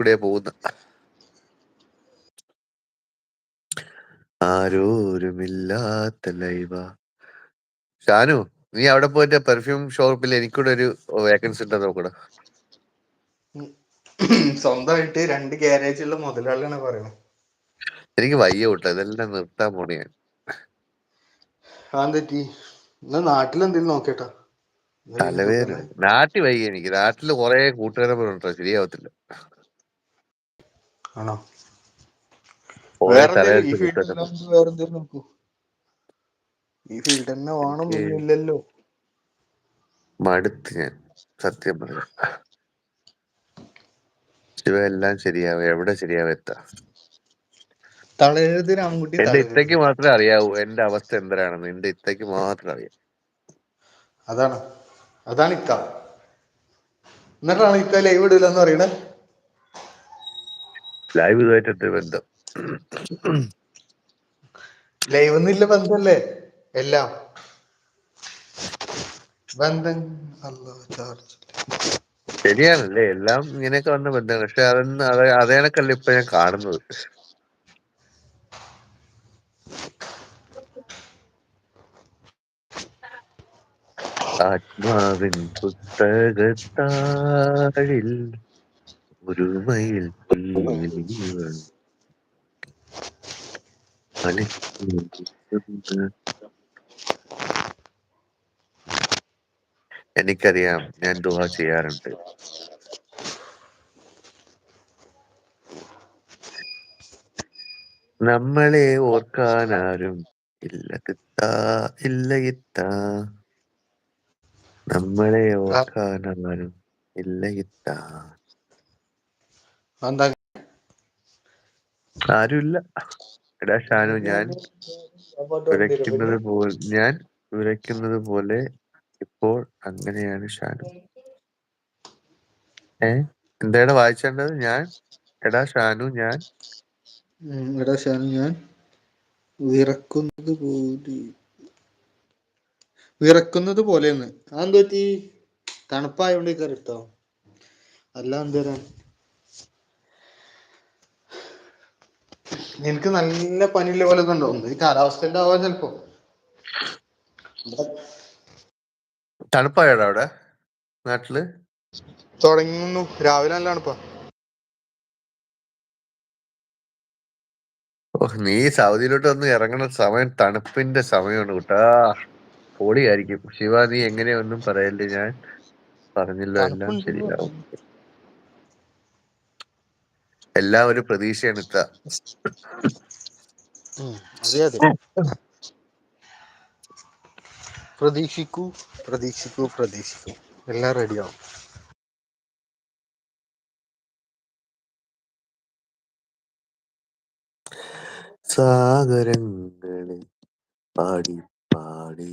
കൂടെ പോകുന്ന ആരോരുമില്ലാത്ത ലൈവ. ഷാനു, നീ അവിടെ പോയിട്ട് പെർഫ്യൂം ഷോപ്പിൽ എനിക്കൂടെ ഒരു വേക്കൻസി ഉണ്ടോ നോക്കടാ. സ്വന്തമായിട്ട് 2 ഗ്യാരേജുള്ള മുതലാളിയാണ് പറയണത്. എനിക്ക് വയ്യ വിട്ടോ, ഇതെല്ലാം നിർത്താൻ പോണേ ഞാൻ. അതെന്തെറ്റി? എന്നാ നാട്ടിലെന്തെങ്കിലും നോക്കേട്ടാ. തലവേദന. നാട്ടിൽ വയ്യ എനിക്ക്. നാട്ടില് കുറെ കൂട്ടുകാരന്മാരുണ്ടോ, ശരിയാവത്തില്ല. ആണോ? കുറെ വേറെന്തേലും ഈ തലവേദന ഫീൽഡ് കൂട്ടുകാരന്മാർ. വേറെന്തേലും നോക്കൂ. ഈ ഫീൽഡ് തന്നെ വേണമെന്നൊന്നുമില്ലല്ലോ. മടുത്ത് ഞാൻ, സത്യം പറയാം. ശിവ എല്ലാം ശരിയാവും, എവിടെ ശരിയാവും എത്താ. തളരുതിന് ആൺകുട്ടി എന്റെ തളരുത്. ഇത്തയ്ക്ക് മാത്രമേ അറിയാവൂ എന്റെ അവസ്ഥ എന്തരാണെന്ന്. എന്റെ ഇത്തയ്ക്ക് മാത്രം അറിയാം. അതാണ് ഇക്ക. എന്നിട്ടാണ് ഇക്ക ലൈവ് ഇടില്ലെന്ന് പറയണേ. ലൈവ് ഇതുമായിട്ട് ബന്ധം. ലൈവ് ഒന്നുമില്ല, ബന്ധല്ലേ എല്ലാം ബന്ധം. ശരിയാണല്ലേ, എല്ലാം ഇങ്ങനെയൊക്കെ വന്ന ബന്ധമാണ്. പക്ഷെ അതൊന്നും അതേ കണക്കല്ല ഇപ്പൊ ഞാൻ കാണുന്നത്. ആത്മാവിൻ പുസ്തകത്താഴിൽ ഒരു മയിൽ എനിക്കറിയാം, ഞാൻ ദുആ ചെയ്യാറുണ്ട്. നമ്മളെ ഓർക്കാനാരും ഇല്ല കിത്താ, ഇല്ല ഇത്താ. നമ്മളെ ഓർക്കാനാരും ഇല്ല ഇത്താ. ആരുമില്ല. എടാ ഷാനു, ഞാൻ ഉരയ്ക്കുന്നത് പോലെ ഇപ്പോൾ അങ്ങനെയാണ് ഷാനു. എന്താടാ വായിച്ചേണ്ടത്? എടാ ഷാനു ഞാൻ വിറക്കുന്നത് പോലെയെന്ന്. അതെന്ത് പറ്റി? തണുപ്പായോണ്ട് കയറിട്ടോ? അല്ല എന്തേരാ? എനിക്ക് നല്ല പനിയുള്ള പോലെ ഉണ്ടോ? ഈ കാലാവസ്ഥന്റെ ആവാൻ ചിലപ്പോ. തണുപ്പായോടാ അവിടെ നാട്ടില്? തുടങ്ങുന്നു. രാവിലെ നല്ല തണുപ്പാ. നീ സൗദിയിലോട്ട് വന്ന് ഇറങ്ങുന്ന സമയം തണുപ്പിന്റെ സമയമാണ് കൂട്ടാ. പൊളിയായിരിക്കും. ശിവ, നീ എങ്ങനെയൊന്നും പറയല്ലേ, ഞാൻ പറഞ്ഞല്ലോ, എല്ലാം ശരിയാവും. എല്ലാം ഒരു പ്രതീക്ഷയാണ് ഇത്ത. അതെ അതെ, പ്രതീക്ഷിക്കൂ പ്രതീക്ഷിക്കൂ പ്രതീക്ഷിക്കൂ, എല്ലാം റെഡിയാവും. സാഗരങ്ങളെ പാടി പാടി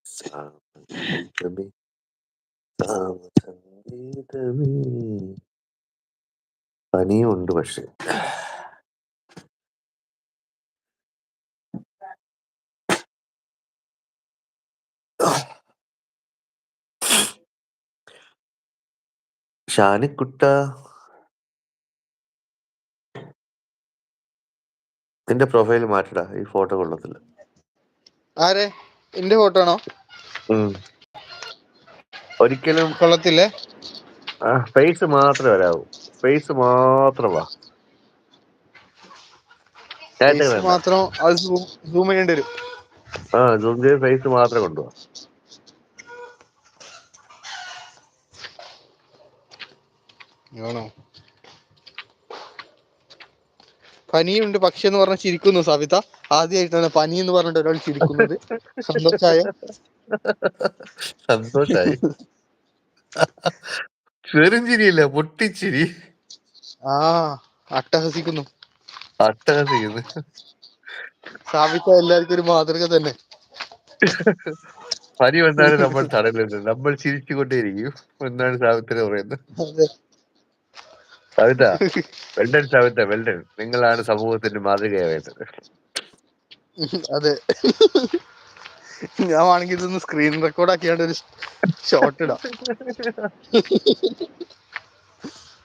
സംഗീതമേ സംഗീതമേ. പനിയുണ്ട് പക്ഷെ. ഷാനിക്കുട്ട, നിന്റെ പ്രൊഫൈൽ മാറ്റടാ, ഈ ഫോട്ടോ കൊള്ളത്തില്ല. ആരെ? എന്റെ ഫോട്ടോ ആണോ? ഒരിക്കലും കൊള്ളത്തില്ലേ? ഫേസ് മാത്രമേ വരാവൂ. ഫേസ് മാത്രമാ മാത്രം. അത് സൂം ചെയ്യേണ്ടി വരും. സൂം ചെയ്ത് ഫേസ് മാത്രം കൊണ്ടുപോവാ. ആണോ? പനിയുണ്ട് പക്ഷെ എന്ന് പറഞ്ഞ ചിരിക്കുന്നു സവിത. ആദ്യമായിട്ടാണ് പനി എന്ന് പറഞ്ഞിട്ട് ഒരാൾ ചിരിക്കുന്നത്. സന്തോഷായോ? സന്തോഷായി. ചെറുചിരിയില്ല, പൊട്ടിച്ചിരി. അട്ടഹസിക്കുന്നു. സാവിത്ത എല്ലാവർക്കും ഒരു മാതൃക തന്നെ. പനി വന്നാലും നമ്മൾ തടയുന്നത്, നമ്മൾ ചിരിച്ചുകൊണ്ടേയിരിക്കും എന്നാണ് സാവിത്രി പറയുന്നത്. സാവിത്ത, വെൽഡൻ സാവിത്ത, വെൽഡൻ. നിങ്ങളാണ് സമൂഹത്തിന്റെ മാതൃകയാവേണ്ടത്. അതെ, ഞാൻ വേണമെങ്കിൽ ഇതൊന്ന് സ്ക്രീൻ റെക്കോർഡ് ആക്കിയാണ്ട് ഒരു ഷോട്ട് ഇടാം.